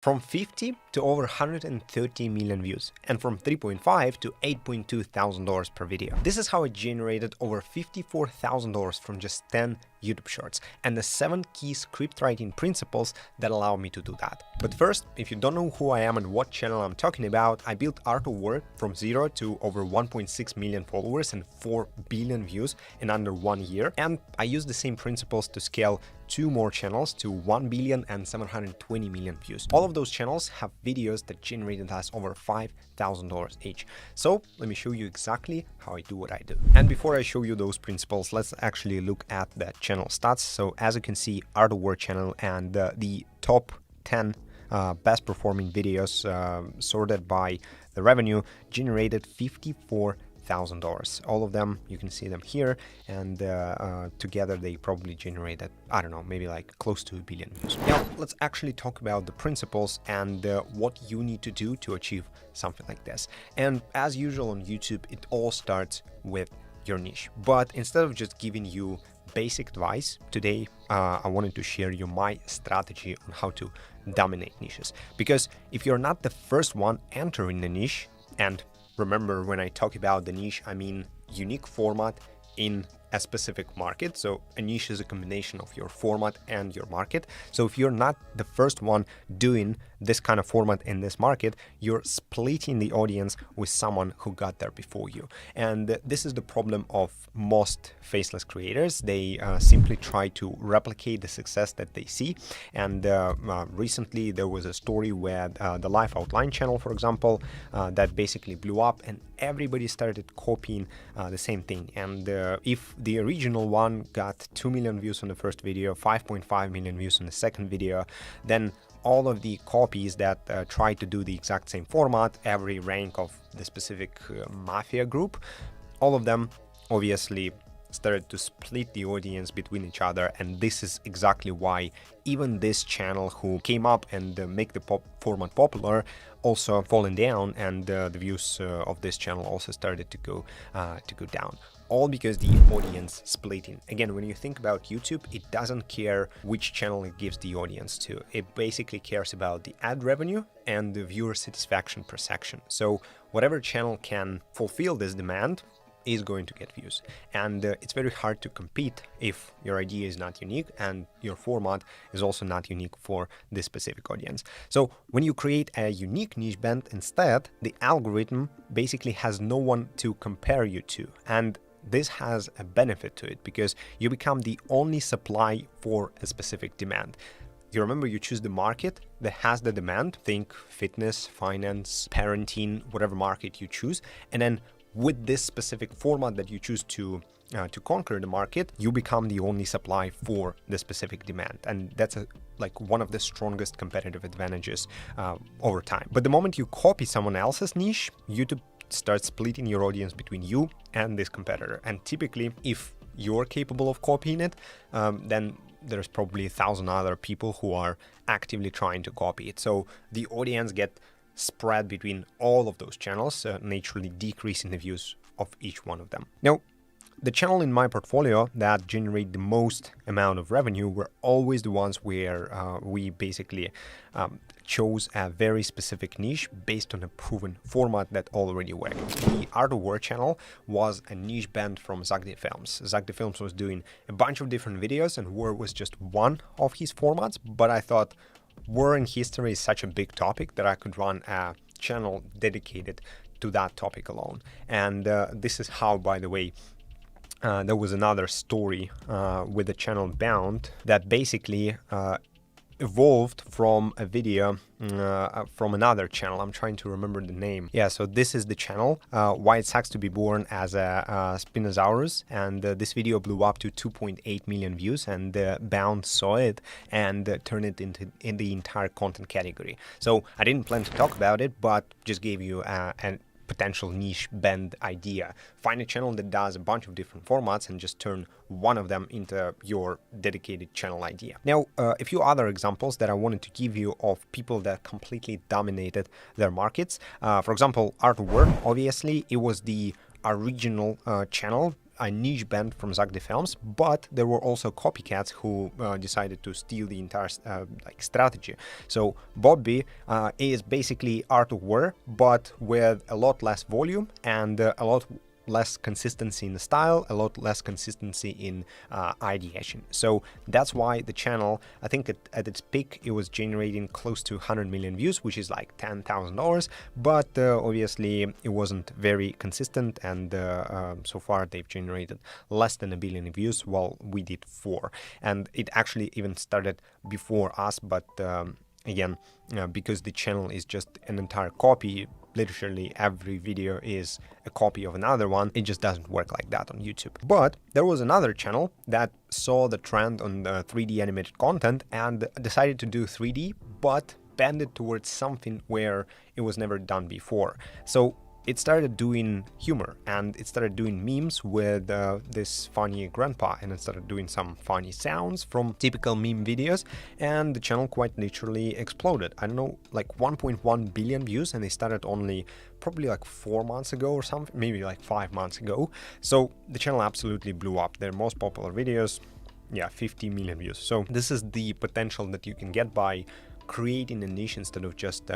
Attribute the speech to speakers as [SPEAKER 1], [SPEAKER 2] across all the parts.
[SPEAKER 1] From 50 to over 130 million views, and from 3.5 to 8.2 thousand dollars per video. This is how I generated over $54,000 from just 10 YouTube shorts, and the 7 key script writing principles that allow me to do that. But first, if you don't know who I am and what channel I'm talking about, I built Art of War from 0 to over 1.6 million followers and 4 billion views in under 1 year, and I use the same principles to scale 2 more channels to 1 billion and 720 million views. All of those channels have videos that generated us over $5,000 each. So let me show you exactly how I do what I do. And before I show you those principles, let's actually look at the channel stats. So as you can see, Art of War channel and the top 10 best performing videos sorted by the revenue generated $54,000. All of them, you can see them here, and together they probably generated, I don't know, maybe like close to 1 billion views. Now let's actually talk about the principles and what you need to do to achieve something like this. And as usual on YouTube, it all starts with your niche. But instead of just giving you basic advice, today I wanted to share you my strategy on how to dominate niches. Because if you're not the first one entering the niche, and remember, when I talk about the niche, I mean unique format in a specific market. So a niche is a combination of your format and your market. So if you're not the first one doing this kind of format in this market, you're splitting the audience with someone who got there before you. And this is the problem of most faceless creators. They simply try to replicate the success that they see. And recently there was a story where the Life Outline channel, for example, that basically blew up, and everybody started copying the same thing. And if the original one got 2 million views on the first video, 5.5 million views on the second video, then all of the copies that try to do the exact same format, every rank of the specific mafia group, all of them obviously started to split the audience between each other. And this is exactly why even this channel who came up and make the format popular also fallen down, and the views of this channel also started to go down. All because the audience splitting. Again, when you think about YouTube, it doesn't care which channel it gives the audience to. It basically cares about the ad revenue and the viewer satisfaction per section. So whatever channel can fulfill this demand is going to get views. And it's very hard to compete if your idea is not unique and your format is also not unique for this specific audience. So when you create a unique niche band instead, the algorithm basically has no one to compare you to. And this has a benefit to it because you become the only supply for a specific demand. You remember, you choose the market that has the demand, think fitness, finance, parenting, whatever market you choose, and then with this specific format that you choose to conquer the market, you become the only supply for the specific demand. And that's like one of the strongest competitive advantages over time. But the moment you copy someone else's niche, YouTube starts splitting your audience between you and this competitor. And typically, if you're capable of copying it, then there's probably 1,000 other people who are actively trying to copy it. So the audience get spread between all of those channels, naturally decreasing the views of each one of them. Now, the channel in my portfolio that generate the most amount of revenue were always the ones where we basically chose a very specific niche based on a proven format that already worked. The Art of War channel was a niche band from Zagdi Films. Zagdi Films was doing a bunch of different videos, and War was just one of his formats, but I thought war in history is such a big topic that I could run a channel dedicated to that topic alone. And this is how, by the way, there was another story with the channel Bound that basically evolved from a video from another channel. I'm trying to remember the name. Yeah, so this is the channel, Why It Sucks to Be Born as a Spinosaurus, and this video blew up to 2.8 million views, and Bound saw it and turned it in the entire content category. So I didn't plan to talk about it, but just gave you an potential niche band idea. Find a channel that does a bunch of different formats and just turn one of them into your dedicated channel idea. Now, a few other examples that I wanted to give you of people that completely dominated their markets. For example, Art of War, obviously, it was the original channel a niche band from Zach the Films, but there were also copycats who decided to steal the entire like strategy. So Bobby is basically Art of War, but with a lot less volume and a lot less consistency in the style, a lot less consistency in ideation. So that's why the channel, I think at its peak, it was generating close to 100 million views, which is like $10,000. But obviously it wasn't very consistent, and so far they've generated less than 1 billion views, while we did 4. And it actually even started before us, but again, because the channel is just an entire copy, literally every video is a copy of another one, it just doesn't work like that on YouTube. But there was another channel that saw the trend on the 3D animated content and decided to do 3D, but bend it towards something where it was never done before. So it started doing humor, and it started doing memes with this funny grandpa, and it started doing some funny sounds from typical meme videos, and the channel quite literally exploded. I don't know, like 1.1 billion views, and they started only probably like 4 months ago or something, maybe like 5 months ago. So the channel absolutely blew up. Their most popular videos, yeah, 50 million views. So this is the potential that you can get by creating a niche instead of just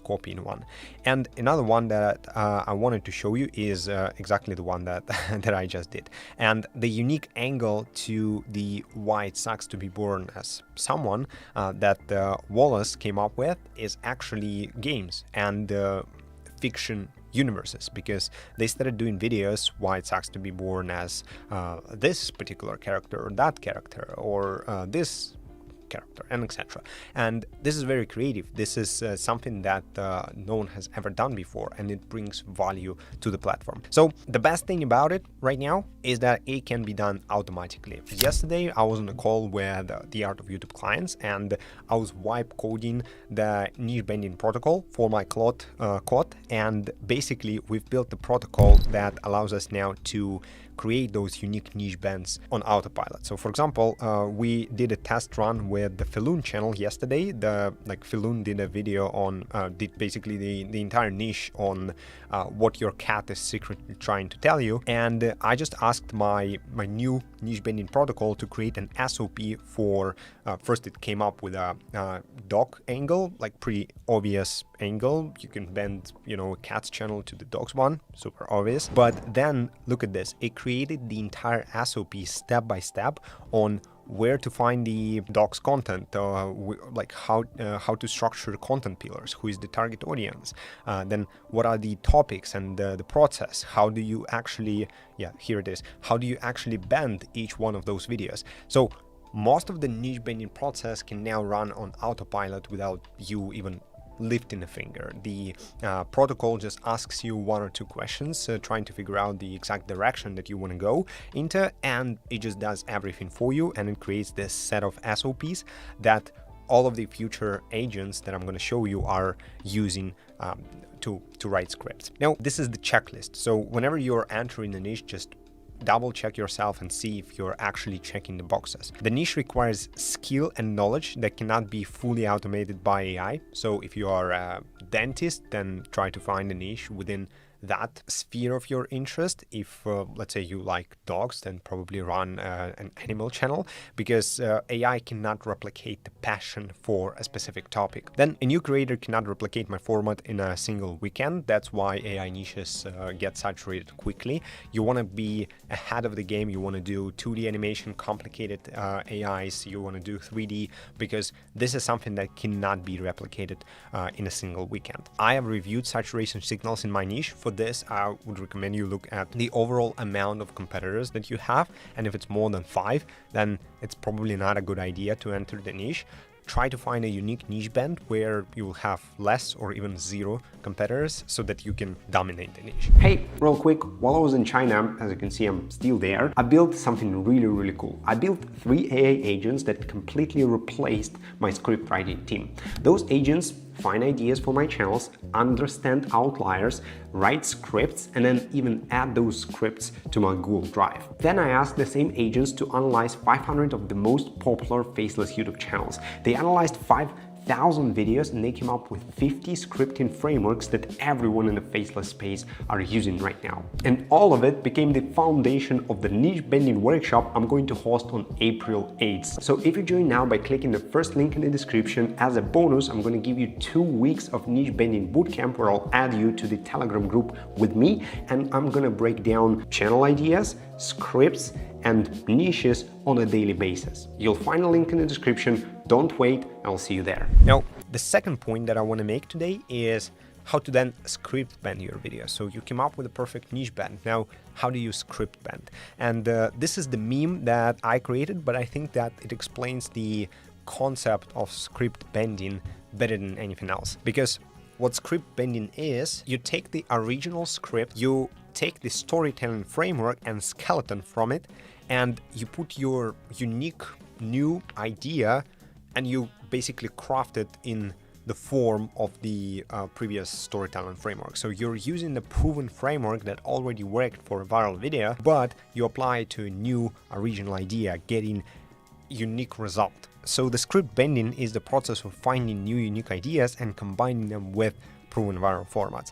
[SPEAKER 1] copying one. And another one that I wanted to show you is exactly the one that that I just did. And the unique angle to the why it sucks to be born as someone that Wallace came up with is actually games and fiction universes, because they started doing videos why it sucks to be born as this particular character or that character or this character, and etc. And this is very creative. This is something that no one has ever done before, and it brings value to the platform. So the best thing about it right now is that it can be done automatically. Yesterday I was on a call with the Art of YouTube clients, and I was wipe coding the niche bending protocol for my code, and basically we've built the protocol that allows us now to create those unique niche bends on autopilot. So for example, we did a test run with the Feloon channel yesterday. Feloon did a video on did basically the entire niche on what your cat is secretly trying to tell you, and I just asked my new niche bending protocol to create an SOP for first it came up with a dog angle, like pretty obvious angle. You can bend, you know, a cat's channel to the dog's one, super obvious. But then look at this, it created the entire SOP step by step on where to find the dog's content, like how to structure content pillars, who is the target audience, then what are the topics and the process, how do you actually, yeah, here it is, how do you actually bend each one of those videos. So most of the niche bending process can now run on autopilot without you even lifting a finger. The protocol just asks you 1 or 2 questions, trying to figure out the exact direction that you want to go into, and it just does everything for you, and it creates this set of SOPs that all of the future agents that I'm going to show you are using to write scripts. Now, this is the checklist. So whenever you're entering a niche, just double check yourself and see if you're actually checking the boxes. The niche requires skill and knowledge that cannot be fully automated by AI. So if you are a dentist, then try to find a niche within that sphere of your interest. If let's say you like dogs, then probably run an animal channel, because AI cannot replicate the passion for a specific topic. Then a new creator cannot replicate my format in a single weekend. That's why AI niches get saturated quickly. You want to be ahead of the game. You want to do 2D animation, complicated AIs. You want to do 3D, because this is something that cannot be replicated in a single weekend. I have reviewed saturation signals in my niche. For this, I would recommend you look at the overall amount of competitors that you have, and if it's more than 5, then it's probably not a good idea to enter the niche. Try to find a unique niche band where you will have less or even 0 competitors, so that you can dominate the niche. Hey, real quick, while I was in China, as you can see, I'm still there, I built something really cool. I built 3 AI agents that completely replaced my script writing team. Those agents find ideas for my channels, understand outliers, write scripts, and then even add those scripts to my Google Drive. Then I asked the same agents to analyze 500 of the most popular faceless YouTube channels. They analyzed 5 1,000 videos and they came up with 50 scripting frameworks that everyone in the faceless space are using right now. And all of it became the foundation of the niche bending workshop I'm going to host on April 8th. So if you join now by clicking the first link in the description, as a bonus, I'm going to give you 2 weeks of niche bending bootcamp where I'll add you to the Telegram group with me, and I'm going to break down channel ideas, scripts, and niches on a daily basis. You'll find a link in the description. Don't wait, I'll see you there. Now, the second point that I want to make today is how to then script bend your video. So you came up with a perfect niche bend. Now, how do you script bend? And this is the meme that I created, but I think that it explains the concept of script bending better than anything else. Because what script bending is, you take the original script, you take the storytelling framework and skeleton from it, and you put your unique new idea and you basically craft it in the form of the previous storytelling framework. So you're using the proven framework that already worked for a viral video, but you apply it to a new original idea, getting unique result. So the script bending is the process of finding new unique ideas and combining them with proven viral formats.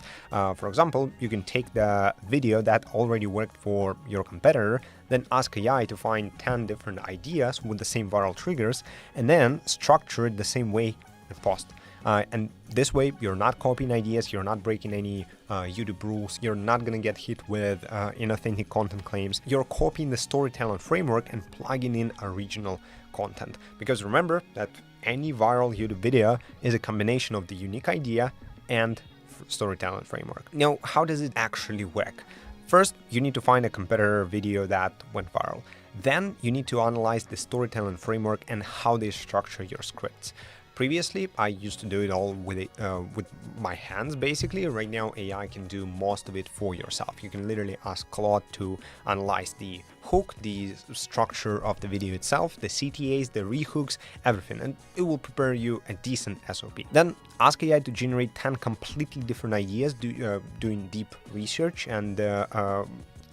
[SPEAKER 1] For example, you can take the video that already worked for your competitor, then ask AI to find 10 different ideas with the same viral triggers, and then structure it the same way in post. And this way, you're not copying ideas, you're not breaking any YouTube rules, you're not going to get hit with inauthentic content claims. You're copying the storytelling framework and plugging in original content. Because remember that any viral YouTube video is a combination of the unique idea and storytelling framework. Now, how does it actually work? First, you need to find a competitor video that went viral. Then you need to analyze the storytelling framework and how they structure your scripts. Previously, I used to do it all with my hands, basically. Right now, AI can do most of it for yourself. You can literally ask Claude to analyze the hook, the structure of the video itself, the CTAs, the rehooks, everything, and it will prepare you a decent SOP. Then ask AI to generate 10 completely different ideas, doing deep research and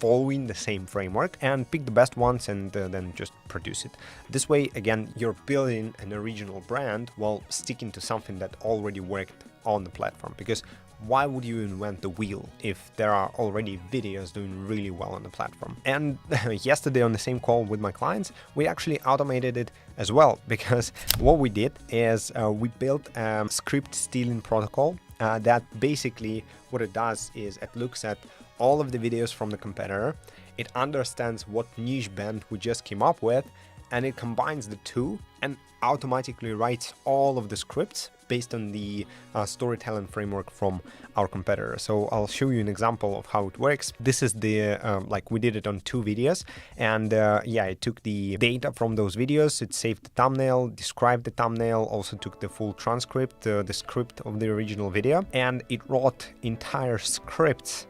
[SPEAKER 1] following the same framework, and pick the best ones and then just produce it. This way, again, you're building an original brand while sticking to something that already worked on the platform. Because why would you invent the wheel if there are already videos doing really well on the platform? And yesterday on the same call with my clients, we actually automated it as well, because what we did is we built a script stealing protocol that basically what it does is it looks at all of the videos from the competitor, it understands what niche bend we just came up with, and it combines the two and automatically writes all of the scripts based on the storytelling framework from our competitor. So I'll show you an example of how it works. This is the, like we did it on 2 videos, and yeah, it took the data from those videos, it saved the thumbnail, described the thumbnail, also took the full transcript, the script of the original video, and it wrote entire scripts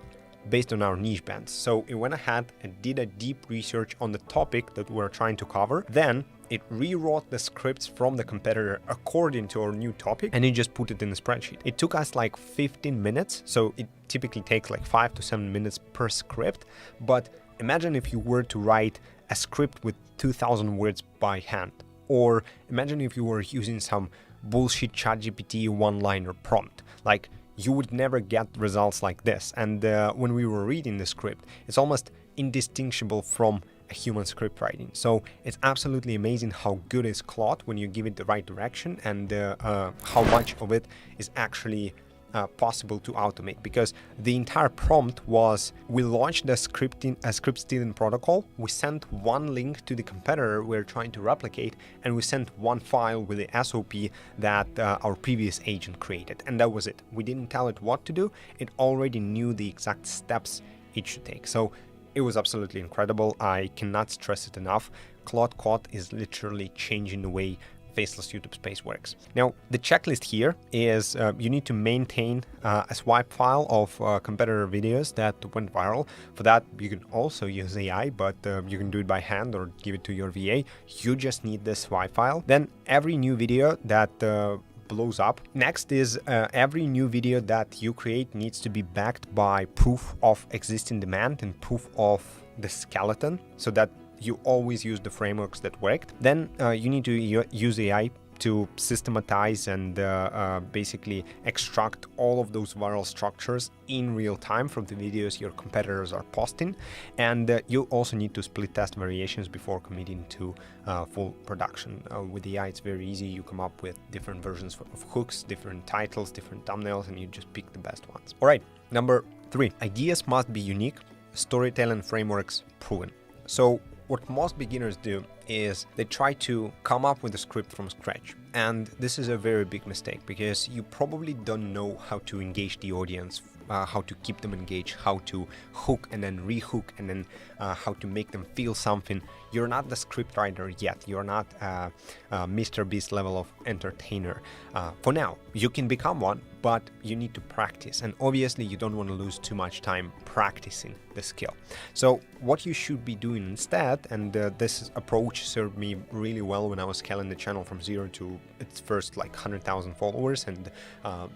[SPEAKER 1] based on our niche bands. So it went ahead and did a deep research on the topic that we're trying to cover. Then it rewrote the scripts from the competitor according to our new topic, and it just put it in the spreadsheet. It took us like 15 minutes. So it typically takes like 5 to 7 minutes per script. But imagine if you were to write a script with 2,000 words by hand, or imagine if you were using some bullshit ChatGPT one-liner prompt. Like, you would never get results like this. And when we were reading the script, it's almost indistinguishable from a human script writing. So it's absolutely amazing how good is Claude when you give it the right direction, and how much of it is actually possible to automate. Because the entire prompt was, we launched a script stealing protocol, we sent one link to the competitor we're trying to replicate, and we sent one file with the SOP that our previous agent created, and that was it. We didn't tell it what to do, it already knew the exact steps it should take. So it was absolutely incredible. I cannot stress it enough. Claude Code is literally changing the way faceless YouTube space works. Now, the checklist here is you need to maintain a swipe file of competitor videos that went viral. For that, you can also use AI, but you can do it by hand or give it to your VA. You just need this swipe file. Then every new video that blows up. Next is every new video that you create needs to be backed by proof of existing demand and proof of the skeleton, so that you always use the frameworks that worked. Then you need to use AI to systematize and basically extract all of those viral structures in real time from the videos your competitors are posting. And you also need to split test variations before committing to full production. With AI, it's very easy. You come up with different versions of hooks, different titles, different thumbnails, and you just pick the best ones. All right, number 3, ideas must be unique, storytelling frameworks proven. So what most beginners do is they try to come up with a script from scratch. And this is a very big mistake, because you probably don't know how to engage the audience, how to keep them engaged, how to hook and then rehook, and then how to make them feel something. You're not the script writer yet. You're not Mr. Beast level of entertainer. For now, you can become one, but you need to practice. And obviously, you don't want to lose too much time practicing the skill. So what you should be doing instead, and this approach served me really well when I was scaling the channel from 0 to its first like 100,000 followers and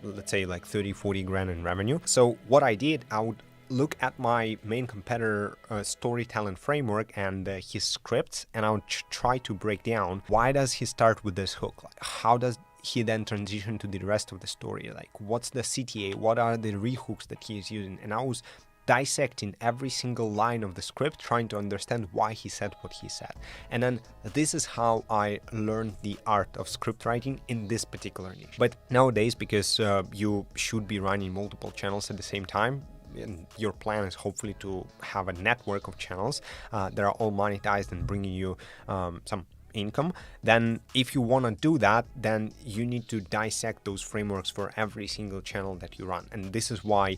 [SPEAKER 1] let's say like 30-40 grand in revenue. So what I did, I would look at my main competitor storytelling framework and his scripts, and I would try to break down, why does he start with this hook? Like, how does he then transition to the rest of the story? Like, what's the CTA? What are the rehooks that he is using? And I was dissecting every single line of the script, trying to understand why he said what he said. And then this is how I learned the art of script writing in this particular niche. But nowadays, because you should be running multiple channels at the same time, and your plan is hopefully to have a network of channels that are all monetized and bringing you some income, then if you want to do that, then you need to dissect those frameworks for every single channel that you run. And this is why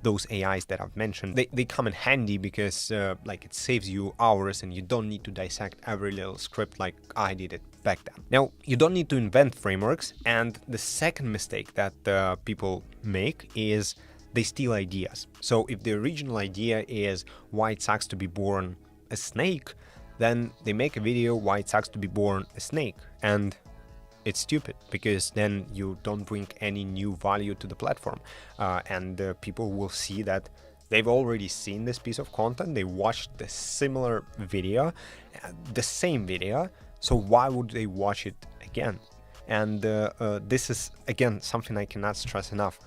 [SPEAKER 1] those AIs that I've mentioned, they come in handy, because like it saves you hours and you don't need to dissect every little script like I did it back then. Now, you don't need to invent frameworks. And the second mistake that people make is they steal ideas. So if the original idea is why it sucks to be born a snake, then they make a video why it sucks to be born a snake. And it's stupid, because then you don't bring any new value to the platform. And people will see that they've already seen this piece of content. They watched the similar video, the same video. So why would they watch it again? And this is, again, something I cannot stress enough.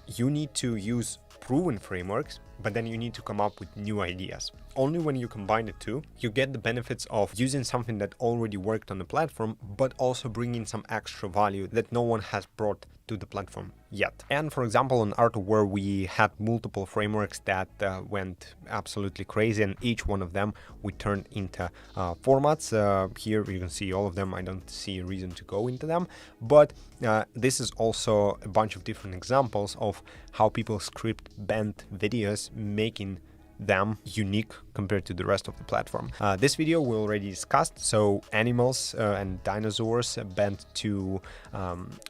[SPEAKER 1] You need to use proven frameworks, but then you need to come up with new ideas. Only when you combine the two, you get the benefits of using something that already worked on the platform, but also bringing some extra value that no one has brought to the platform yet. And for example, on Art of War, we had multiple frameworks that went absolutely crazy, and each one of them we turned into formats. Here you can see all of them. I don't see a reason to go into them, but this is also a bunch of different examples of how people script bent videos, making them unique compared to the rest of the platform. This video we already discussed, so animals and dinosaurs bent to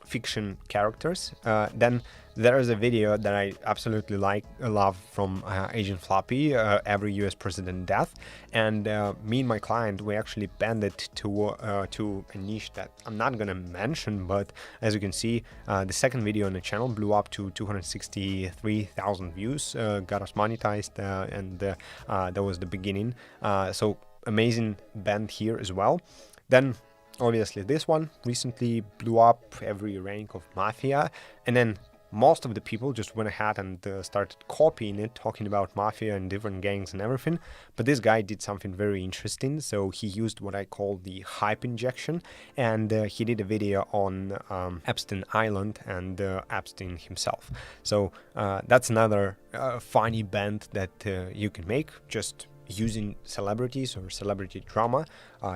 [SPEAKER 1] fiction characters. Then there is a video that I absolutely love from Agent Floppy, every US president death, and me and my client, we actually bent it to a niche that I'm not gonna mention, but as you can see, the second video on the channel blew up to 263,000 views, got us monetized, and that was the beginning. So amazing band here as well. Then obviously this one recently blew up every rank of Mafia, and then most of the people just went ahead and started copying it, talking about Mafia and different gangs and everything. But this guy did something very interesting. So he used what I call the hype injection, and he did a video on Epstein Island and Epstein himself. So that's another funny band that you can make, just using celebrities or celebrity drama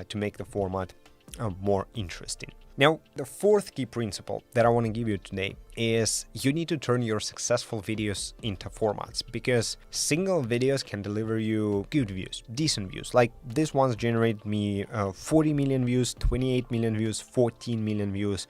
[SPEAKER 1] to make the format more interesting. Now, the fourth key principle that I want to give you today is you need to turn your successful videos into formats, because single videos can deliver you good views, decent views. Like this one's generated me 40 million views, 28 million views, 14 million views.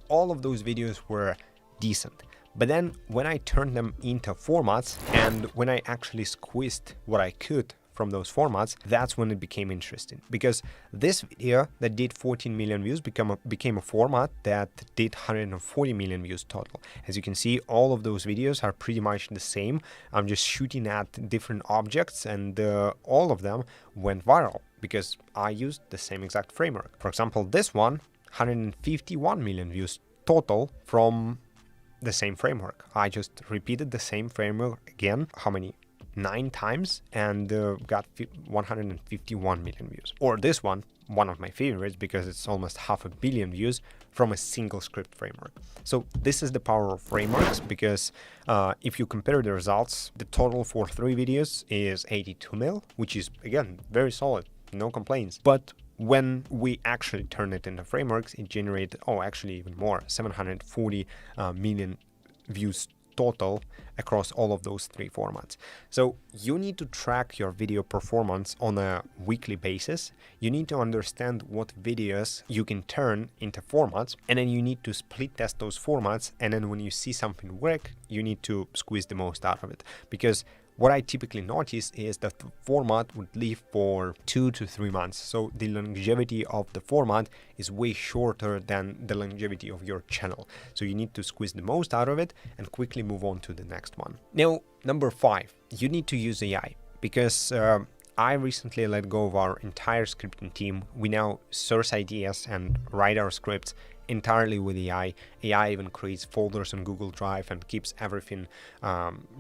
[SPEAKER 1] All of those videos were decent. But then when I turned them into formats and when I actually squeezed what I could from those formats, that's when it became interesting, because this video that did 14 million views became a format that did 140 million views total. As you can see, all of those videos are pretty much the same. I'm just shooting at different objects, and all of them went viral because I used the same exact framework. For example, this one 151 million views total from the same framework. I just repeated the same framework again, how many? 9 times, and got 151 million views. Or this one of my favorites, because it's almost 500 million views from a single script framework. So this is the power of frameworks, because if you compare the results, the total for 3 videos is 82 mil, which is, again, very solid, no complaints. But when we actually turn it into frameworks, it generated, actually even more, 740 million views total across all of those 3 formats. So you need to track your video performance on a weekly basis. You need to understand what videos you can turn into formats, and then you need to split test those formats. And then when you see something work, you need to squeeze the most out of it. Because what I typically notice is that the format would live for 2 to 3 months. So the longevity of the format is way shorter than the longevity of your channel. So you need to squeeze the most out of it and quickly move on to the next one. Now, number 5, you need to use AI, because I recently let go of our entire scripting team. We now source ideas and write our scripts entirely with AI. AI even creates folders on Google Drive and keeps everything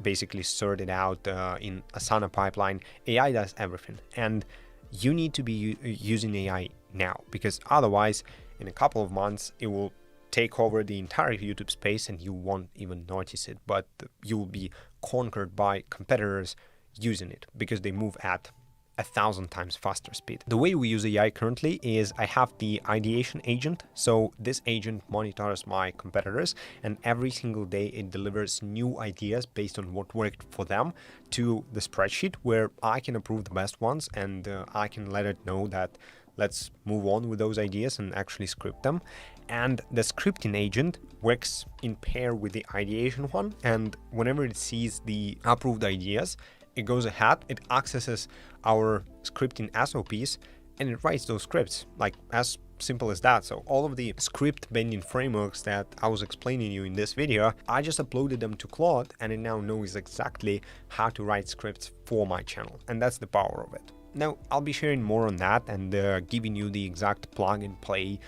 [SPEAKER 1] basically sorted out in Asana pipeline. AI does everything, and you need to be using AI now, because otherwise in a couple of months it will take over the entire YouTube space and you won't even notice it, but you will be conquered by competitors using it because they move at 1,000 times faster speed. The way we use AI currently is I have the ideation agent. So this agent monitors my competitors, and every single day it delivers new ideas based on what worked for them to the spreadsheet, where I can approve the best ones, and I can let it know that let's move on with those ideas and actually script them. And the scripting agent works in pair with the ideation one, and whenever it sees the approved ideas, it goes ahead, it accesses our scripting SOPs, and it writes those scripts, like as simple as that. So all of the script bending frameworks that I was explaining you in this video, I just uploaded them to Claude, and it now knows exactly how to write scripts for my channel. And that's the power of it. Now, I'll be sharing more on that and giving you the exact plug-and-play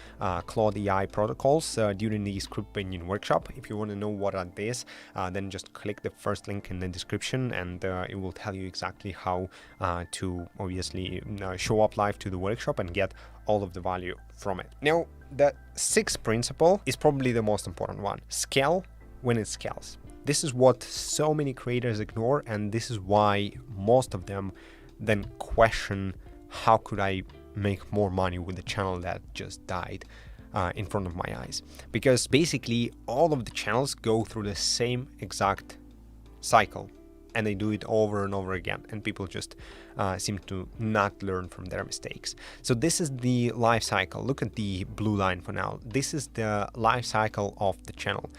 [SPEAKER 1] Claude AI protocols during the script bending workshop. If you want to know what that is, then just click the first link in the description, and it will tell you exactly how to obviously show up live to the workshop and get all of the value from it. Now, the 6th principle is probably the most important one. Scale when it scales. This is what so many creators ignore, and this is why most of them then question, how could I make more money with the channel that just died in front of my eyes? Because basically all of the channels go through the same exact cycle, and they do it over and over again, and people just seem to not learn from their mistakes. So this is the life cycle. Look at the blue line for now. This is the life cycle of the channel.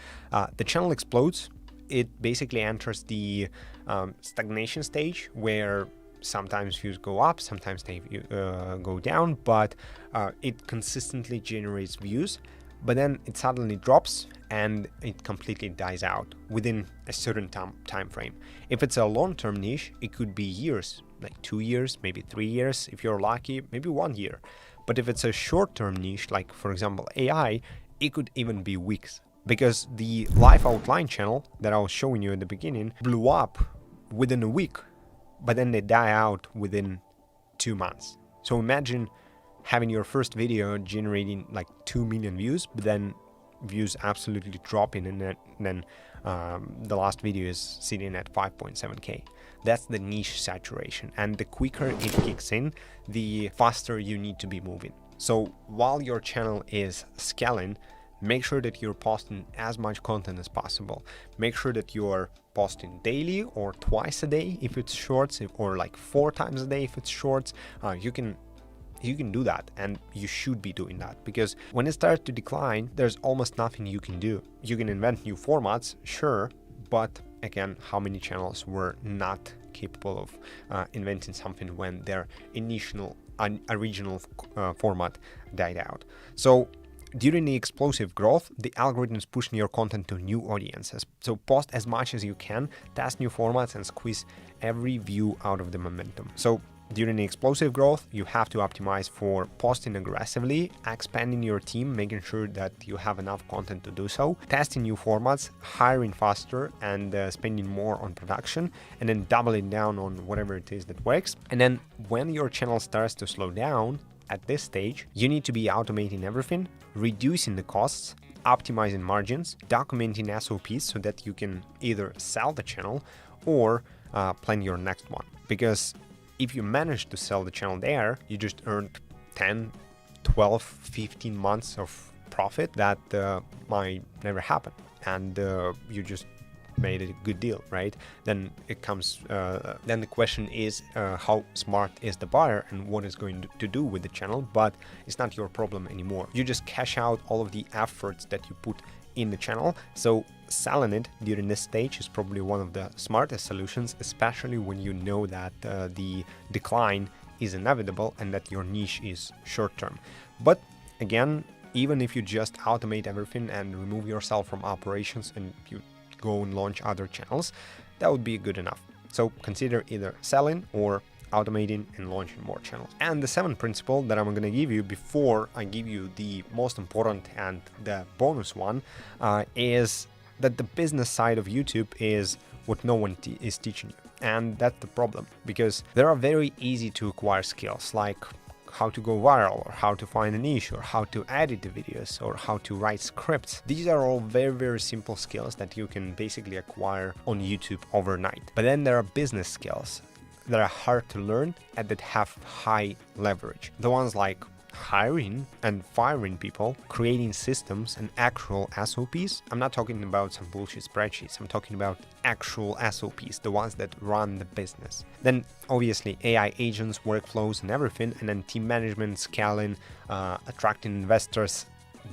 [SPEAKER 1] The channel explodes. It basically enters the stagnation stage, where sometimes views go up, sometimes they go down, but it consistently generates views, but then it suddenly drops and it completely dies out within a certain time frame. If it's a long-term niche, it could be years, like 2 years, maybe 3 years, if you're lucky, maybe 1 year. But if it's a short-term niche, like for example AI, it could even be weeks, because the live outline channel that I was showing you at the beginning blew up within a week, but then they die out within 2 months. So imagine having your first video generating like 2 million views, but then views absolutely dropping, and then the last video is sitting at 5.7K. That's the niche saturation, and the quicker it kicks in, the faster you need to be moving. So while your channel is scaling, make sure that you're posting as much content as possible. Make sure that you're posting daily or twice a day if it's shorts, or like 4 times a day if it's shorts. You can do that, and you should be doing that, because when it starts to decline, there's almost nothing you can do. You can invent new formats, sure, but again, how many channels were not capable of inventing something when their initial original format died out? So during the explosive growth, the algorithm is pushing your content to new audiences. So post as much as you can, test new formats, and squeeze every view out of the momentum. So during the explosive growth, you have to optimize for posting aggressively, expanding your team, making sure that you have enough content to do so, testing new formats, hiring faster, and spending more on production, and then doubling down on whatever it is that works. And then when your channel starts to slow down, at this stage, you need to be automating everything, reducing the costs, optimizing margins, documenting SOPs so that you can either sell the channel or plan your next one. Because if you manage to sell the channel there, you just earned 10, 12, 15 months of profit that might never happen. And you just made a good deal, right? Then it comes, then the question is how smart is the buyer and what is going to do with the channel, but it's not your problem anymore. You just cash out all of the efforts that you put in the channel. So selling it during this stage is probably one of the smartest solutions, especially when you know that the decline is inevitable and that your niche is short term. But again, even if you just automate everything and remove yourself from operations and you go and launch other channels, that would be good enough. So consider either selling or automating and launching more channels. And the seventh principle that I'm going to give you before I give you the most important and the bonus one is that the business side of YouTube is what no one is teaching you. And that's the problem, because there are very easy to acquire skills like how to go viral, or how to find a niche, or how to edit the videos, or how to write scripts. These are all very, very simple skills that you can basically acquire on YouTube overnight. But then there are business skills that are hard to learn and that have high leverage. The ones like hiring and firing people, creating systems and actual SOPs. I'm not talking about some bullshit spreadsheets. I'm talking about actual SOPs, the ones that run the business. Then obviously AI agents, workflows and everything, and then team management, scaling, attracting investors,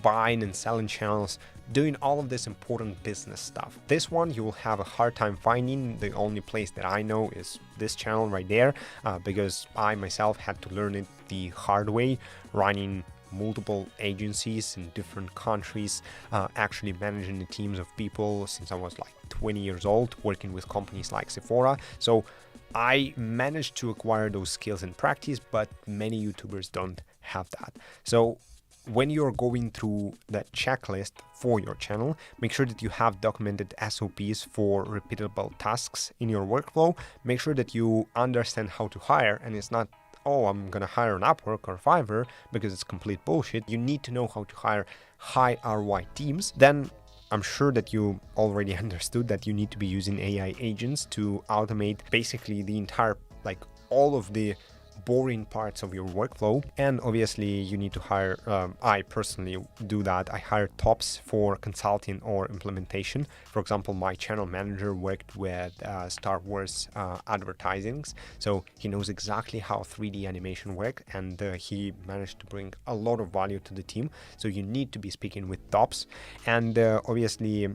[SPEAKER 1] buying and selling channels, doing all of this important business stuff. This one you will have a hard time finding. The only place that I know is this channel right there, because I myself had to learn it the hard way, running multiple agencies in different countries, actually managing the teams of people since I was like 20 years old, working with companies like Sephora. So I managed to acquire those skills in practice, but many YouTubers don't have that. So when you're going through that checklist for your channel, make sure that you have documented SOPs for repeatable tasks in your workflow. Make sure that you understand how to hire, and it's not, oh, I'm gonna hire an Upwork or Fiverr, because it's complete bullshit. You need to know how to hire high ROI teams. Then I'm sure that you already understood that you need to be using AI agents to automate basically the entire, like all of the boring parts of your workflow. And obviously you need to hire, I personally do that, I hire tops for consulting or implementation. For example, my channel manager worked with Star Wars advertisings, so he knows exactly how 3D animation works, and he managed to bring a lot of value to the team. So you need to be speaking with tops. And obviously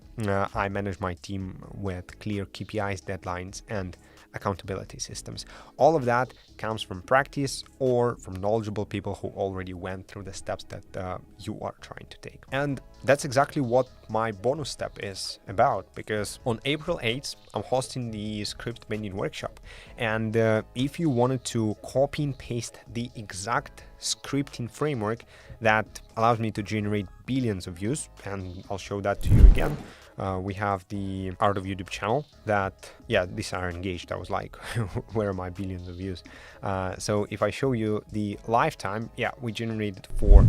[SPEAKER 1] I manage my team with clear KPIs, deadlines, and accountability systems. All of that comes from practice or from knowledgeable people who already went through the steps that you are trying to take. And that's exactly what my bonus step is about, because on April 8th, I'm hosting the script bending workshop. And if you wanted to copy and paste the exact scripting framework that allows me to generate billions of views, and I'll show that to you again. We have the Art of YouTube channel that, yeah, these are engaged. I was like, where are my billions of views? So if I show you the lifetime, yeah, we generated 4.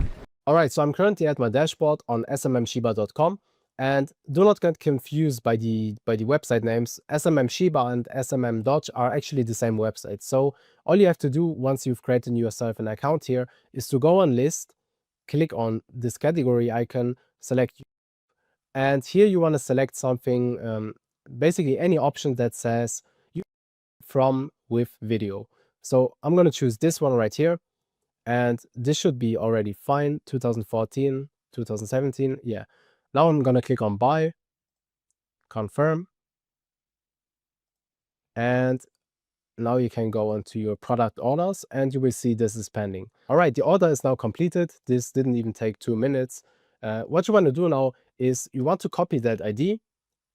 [SPEAKER 2] All right, so I'm currently at my dashboard on smmshiba.com, and do not get confused by the website names. SMM and SMM Dodge are actually the same website. So all you have to do once you've created yourself an account here is to go on list, click on this category icon, select, and here you want to select something, basically any option that says from with video. So I'm going to choose this one right here, and this should be already fine. 2014, 2017, yeah. Now I'm going to click on buy, confirm, and now you can go onto your product orders, and you will see this is pending. All right, the order is now completed. This didn't even take 2 minutes. What you want to do now is you want to copy that ID,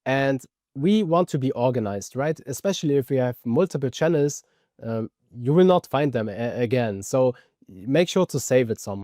[SPEAKER 2] and we want to be organized, right? Especially if we have multiple channels, you will not find them again. So make sure to save it somewhere.